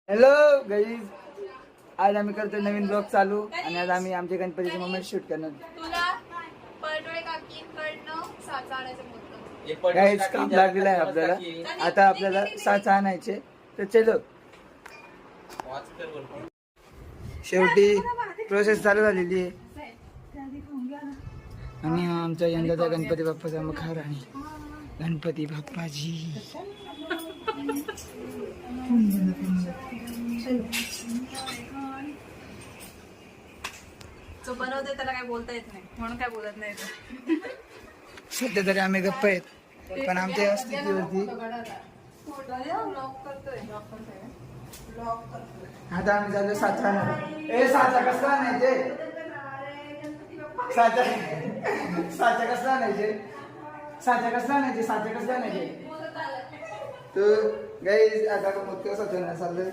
Hello guys, आज आम्ही करतोय नवीन ब्लॉग चालू आणि आज आम्ही आमच्या गणपतीचे मोमेंट शूट करणार. गाईज काम लागलेलं आहे आपल्याला. आता आपल्याला साचा आणायचे तर चलो. शेवटी प्रोसेस चालू झालेली आहे आणि हा आमचा यंदाचा गणपती बाप्पाचा मखार आणि गणपती बाप्पाजी. जो बनवते त्याला काय बोलता येत नाही म्हणून काय बोलत नाही. सध्या तरी आम्ही गप्प आहेत, पण आमच्या स्थितीवरती आता आम्ही चाललो साचा आणायला. ए साचा कसला आणायचे? साचा साचा कसला आणायचे? साचा कसला आणायचे? साचा कसला आणायचे? तर गाईज आता मोठं साचा चाललंय.